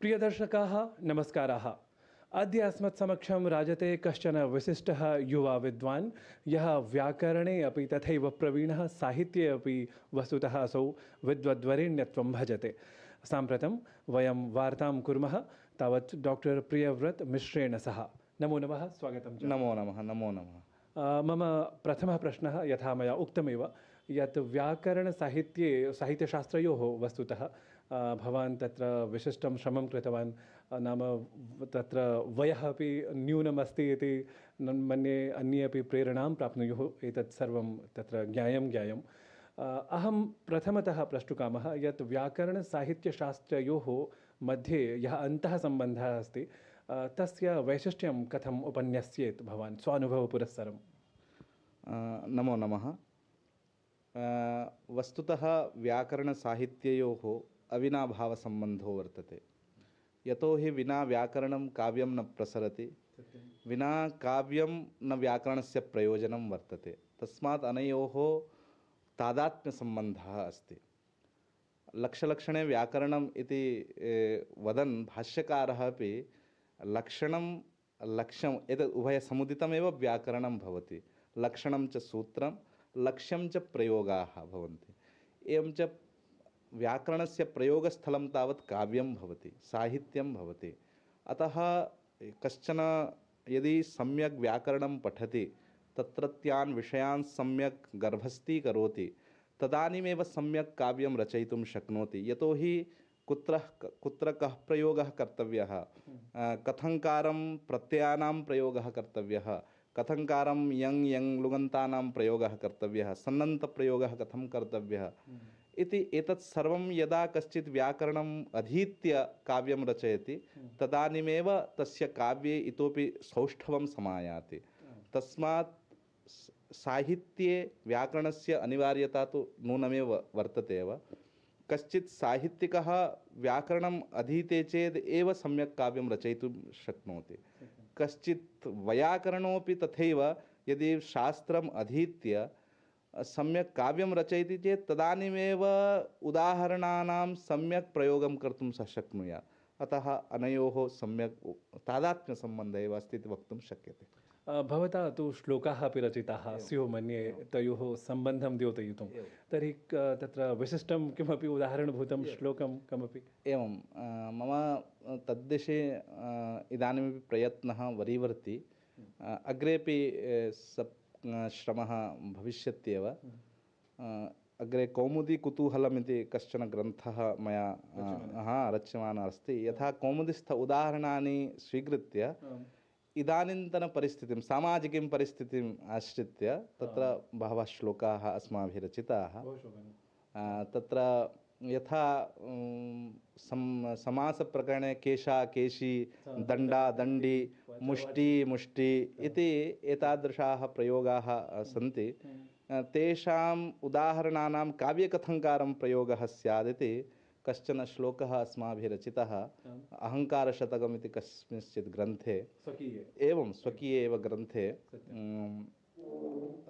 प्रियदर्शकाः नमस्काराः। अद्य अस्मत्समक्षं राजते कश्चन विशिष्टः युवा विद्वान्, यः व्याकरणे अपि तथैव प्रवीणः, साहित्ये अपि वस्तुतः असौ विद्वद्वरेण्यत्वं भजते। साम्प्रतं वयं वार्तां कुर्मः तावत् डॉक्टर प्रियव्रत मिश्रेण सह। नमो नमः, स्वागतं च। नमो नमः, नमो नमः। मम प्रथमः प्रश्नः, यथा मया उक्तमेव, यत् व्याकरणसाहित्ये साहित्यशास्त्रयोः वस्तुतः भवान् तत्र विशिष्टं श्रमं कृतवान्, नाम तत्र वयः अपि न्यूनमस्ति इति मन्ये अन्ये अपि प्रेरणां प्राप्नुयुः एतत् सर्वं तत्र ज्ञायम्। अहं प्रथमतः प्रष्टुकामः यत् व्याकरणसाहित्यशास्त्रयोः मध्ये यः अन्तःसम्बन्धः अस्ति तस्य वैशिष्ट्यं कथम् उपन्यस्येत् भवान् स्वानुभवपुरस्सरम्? नमो नमः। वस्तुतः व्याकरणसाहित्ययोः अविनाभावसम्बन्धो वर्तते। यतोहि विना व्याकरणं काव्यं न प्रसरति, विना काव्यं न व्याकरणस्य प्रयोजनं वर्तते। तस्मात् अनयोः तादात्म्यसम्बन्धः अस्ति। लक्षणे व्याकरणम् इति वदन् भाष्यकारः अपि लक्षणं लक्ष्यम् एतत् उभयसमुदितमेव व्याकरणं भवति। लक्षणं च सूत्रं, लक्ष्यं च प्रयोगाः भवन्ति। एवं च व्याकरणस्य प्रयोगस्थलं तावत् काव्यं भवति, साहित्यं भवति। अतः कश्चन यदि सम्यक् व्याकरणं पठति, तत्रत्यान् विषयान् सम्यक् गर्भस्थीकरोति, तदानीमेव सम्यक् काव्यं रचयितुं शक्नोति। यतोहि कुत्र कः प्रयोगः कर्तव्यः, कथंकारं प्रत्ययानां प्रयोगः कर्तव्यः, कथंकारं यं लुगन्तानां प्रयोगः कर्तव्यः, सन्नन्तप्रयोगः कथं कर्तव्यः इति एतत् सर्वं यदा कश्चित् व्याकरणम् अधीत्य काव्यं रचयति, तदानीमेव तस्य काव्ये इतोपि सौष्ठवं समायाति। तस्मात् साहित्ये व्याकरणस्य अनिवार्यता तु नूनमेव वर्तते एव। कश्चित् साहित्यिकः व्याकरणम् अधीते चेत् एव सम्यक् काव्यं रचयितुं शक्नोति। कश्चित् वैयाकरणोऽपि तथैव, यदि शास्त्रम् अधीत्य सम्यक् काव्यं रचयति चेत् तदानीमेव उदाहरणानां सम्यक् प्रयोगं कर्तुं सः शक्नुयात्। अतः अनयोः सम्यक् तादात्म्यसम्बन्धः एव अस्ति इति वक्तुं शक्यते। भवता तु श्लोकाः अपि रचिताः स्युः मन्ये तयोः सम्बन्धं द्योतयितुं। तर्हि तत्र विशिष्टं किमपि उदाहरणभूतं श्लोकं कमपि? एवं मम तद्दिशे इदानीमपि प्रयत्नः वरीवर्ति। अग्रेपि श्रमः भविष्यत्येव। अग्रे कौमुदी कुतूहलम् इति कश्चन ग्रन्थः मया रच्यमानः अस्ति। यथा कौमुदीस्थ उदाहरणानि स्वीकृत्य इदानीन्तनपरिस्थितिं, सामाजिकीं परिस्थितिम् आश्रित्य तत्र बहवः श्लोकाः अस्माभिः रचिताः। तत्र यथा समासप्रकरणे केशा केशी, दण्डा दण्डी, मुष्टी मुष्टी इति एतादृशाः प्रयोगाः सन्ति। तेषाम् उदाहरणानां काव्यकथंकारं प्रयोगः स्यादिति कश्चन श्लोकः अस्माभिः रचितः अहङ्कारशतकम् इति कस्मिंश्चित् ग्रन्थे। एवं स्वकीये एव ग्रन्थे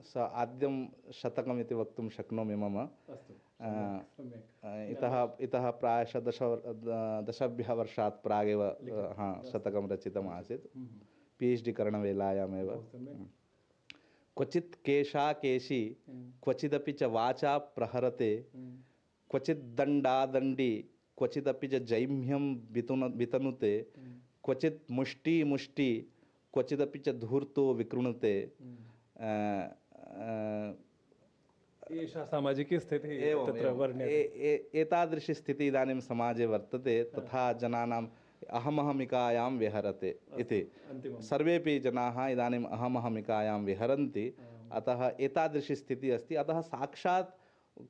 स आद्यं शतकम् इति वक्तुं शक्नोमि मम। इतः प्रायशः दशभ्यः वर्षात् प्रागेव शतकं रचितम् आसीत्, PhD करणवेलायामेव। क्वचित् केशा केशी, क्वचिदपि च वाचा प्रहरते, क्वचित् दण्डा दण्डी, क्वचिदपि च जैम्यं वितनुते, क्वचित् मुष्टी मुष्टी, क्वचिदपि च धूर्तो विकृणुते। एषा सामाजिकी स्थितिः तत्र वर्ण्यते। एतादृशी स्थितिः इदानीं समाजे वर्तते। तथा जनानाम् अहमहमिकायां विहरते इति। सर्वेपि जनाः इदानीम् अहमहमिकायां विहरन्ति। अतः एतादृशी स्थितिः अस्ति। अतः साक्षात्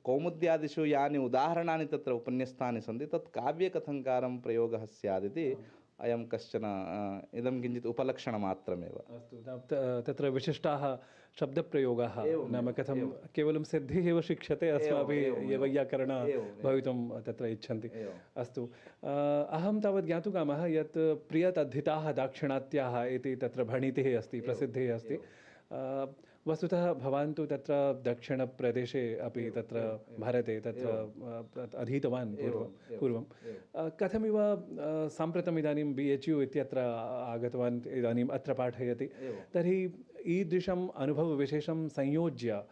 कौमुद्यादिषु यानि उदाहरणानि तत्र उपन्यस्तानि सन्ति, तत् काव्यकथंकारं प्रयोगः स्यादिति अयं कश्चन इदं किञ्चित् उपलक्षणमात्रमेव। अस्तु, तत्र विशिष्टाः शब्दप्रयोगाः, नाम कथं केवलं सिद्धिः एव शिक्ष्यते अस्माभिः ये वैयाकरण भवितुं तत्र इच्छन्ति। अस्तु, अहं तावत् ज्ञातुकामः यत् प्रियतद्धिताः दाक्षिणात्याः इति तत्र भणितिः अस्ति, प्रसिद्धिः अस्ति। वस्तुतः भवान् तु तत्र दक्षिणप्रदेशे अपि तत्र भारते तत्र अधीतवान् पूर्वं कथमिव साम्प्रतम् इदानीं BHU इत्यत्र आगतवान् इदानीम् अत्र पाठयति तर्हि ईदृशम् अनुभवविशेषं संयोज्य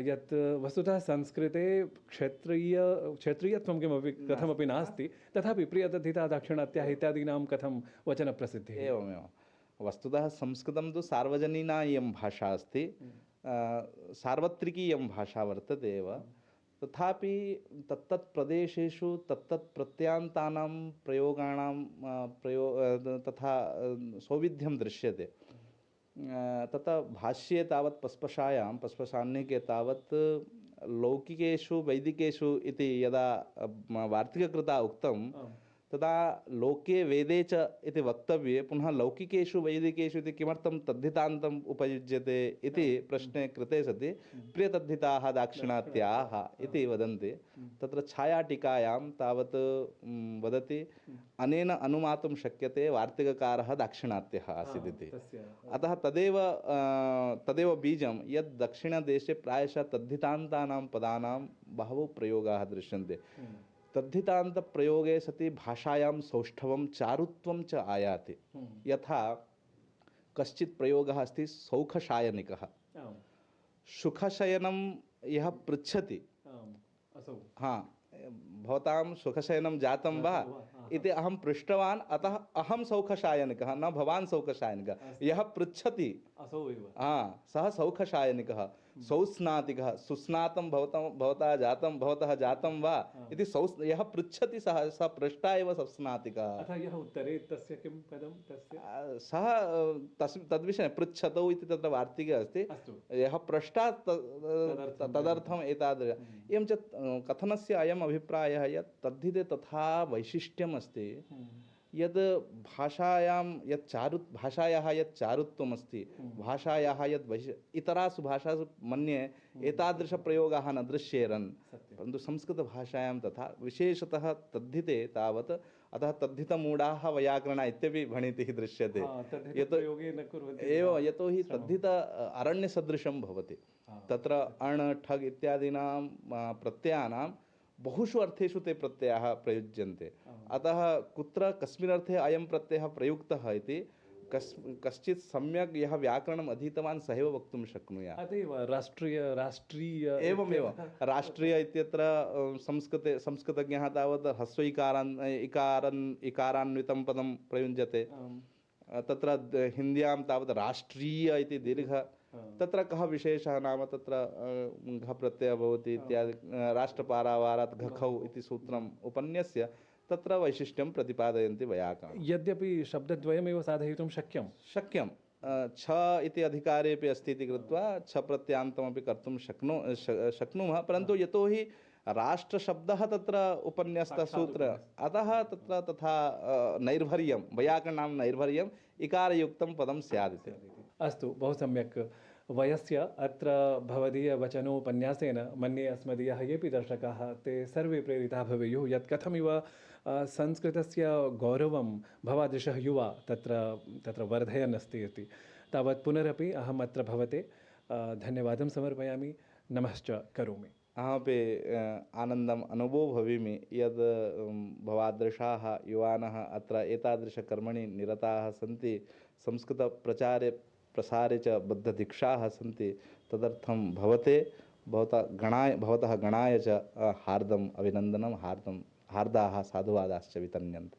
यत् वस्तुतः संस्कृते क्षेत्रीयत्वं किमपि कथमपि नास्ति तथापि प्रियतद्धिता दाक्षिणात्याः इत्यादीनां कथं वचनप्रसिद्धिः एवमेव वस्तुतः संस्कृतं तु सार्वजनीना इयं भाषा अस्ति सार्वत्रिकी इयं भाषा वर्तते एव तथापि तत्तत् प्रदेशेषु तत्तत् प्रत्ययान्तानां प्रयोगाणां तथा सौविध्यं दृश्यते तथा भाष्ये तावत् पस्पशान्निके तावत् लौकिकेषु वैदिकेषु इति यदा वार्तिककृता उक्तं तदा लोके वेदे च इति वक्तव्ये पुनः लौकिकेषु वैदिकेषु इति किमर्थं तद्धितान्तम् उपयुज्यते इति प्रश्ने कृते सति प्रियतद्धिताः दाक्षिणात्याः इति वदन्ति तत्र छायाटीकायां तावत् वदति अनेन अनुमातुं शक्यते वार्तिककारः दाक्षिणात्यः आसीत् इति अतः तदेव बीजं यत् दक्षिणदेशे प्रायशः तद्धितान्तानां पदानां बहवो प्रयोगाः दृश्यन्ते तद्धितान्त प्रयोगे सति भाषायां सौष्ठवं चारुत्वं च आयाति यथा कश्चित् प्रयोगः अस्ति सौखशायनिकः सुखशयनं यः पृच्छति हाँ भवतां सुखशयनं जातं वा इति अहं पृष्टवान् अतः अहं सौखशायनिकः न भवान् सौखशायनिकः यः पृच्छति सः सौखशायनिकः सौस्नातिकः सुस्नातं भवतः जातं वा इति यः पृच्छति सः पृष्टा एव सस्नातिकः अतः यः उत्तरे तस्य किं पदं तस्य सः तद्विषये पृच्छतौ इति तत्र वार्तिके अस्ति यः पृष्टा तदर्थम् एतादृश एवं च कथनस्य अयम् अभिप्रायः यत् तद्धिते तथा वैशिष्ट्यम् अस्ति यद् भाषायाः यत् चारुत्वम् अस्ति भाषायाः यद् इतरासु भाषासु मन्ये एतादृशप्रयोगाः न दृश्येरन् परन्तु संस्कृतभाषायां तथा विशेषतः तद्धिते तावत् अतः तद्धितमूढाः वैयाकरणा इत्यपि भणितिः दृश्यते यतोहि तद्धित अरण्यसदृशं भवति तत्र अण् ठग् इत्यादीनां प्रत्ययानां बहुषु अर्थेषु ते प्रत्ययाः प्रयुज्यन्ते अतः कुत्र कस्मिन् अर्थे अयं प्रत्ययः प्रयुक्तः इति कश्चित् सम्यक् यः व्याकरणम् अधीतवान् सः एव वक्तुं शक्नुयात् अतएव राष्ट्रीय एवमेव राष्ट्रीय इत्यत्र संस्कृतज्ञः तावत् ह्रस्व इकारान्वितं पदं प्रयुञ्जते तत्र हिन्द्यां तावत् राष्ट्रीय इति दीर्घ तत्र कः विशेषः नाम तत्र घ प्रत्ययः भवति इत्यादि राष्ट्रपारावारात् घखौ इति सूत्रम् उपन्यस्य तत्र वैशिष्ट्यं प्रतिपादयन्ति वैयाकरणं यद्यपि शब्दद्वयमेव साधयितुं शक्यं छ इति अधिकारेपि अस्ति इति कृत्वा छ प्रत्ययान्तमपि कर्तुं शक्नुमः परन्तु यतोहि राष्ट्रशब्दः तत्र उपन्यस्तसूत्र अतः तत्र तथा नैर्भर्यं वैयाकरणां नैर्भर्यम् इकारयुक्तं पदं स्यादिति अस्तु बहु सम्यक् वयस्य अत्र भवदीयवचनोपन्यासेन मन्ये अस्मदीयाः येऽपि दर्शकाः ते सर्वे प्रेरिताः भवेयुः यत् कथमिव संस्कृतस्य गौरवं भवादृशः युवा तत्र वर्धयन् अस्ति इति तावत् पुनरपि अहम् अत्र भवते धन्यवादं समर्पयामि नमश्च करोमि अहमपि आनन्दम् अनुभवो भवामि यद् भवादृशाः युवानः अत्र एतादृशकर्मणि निरताः सन्ति संस्कृतप्रचारे प्रसारे च बद्धदीक्षाः सन्ति तदर्थं भवतः गणाय च हार्दम् अभिनन्दनं हार्दाः साधुवादाश्च वितन्यन्ते।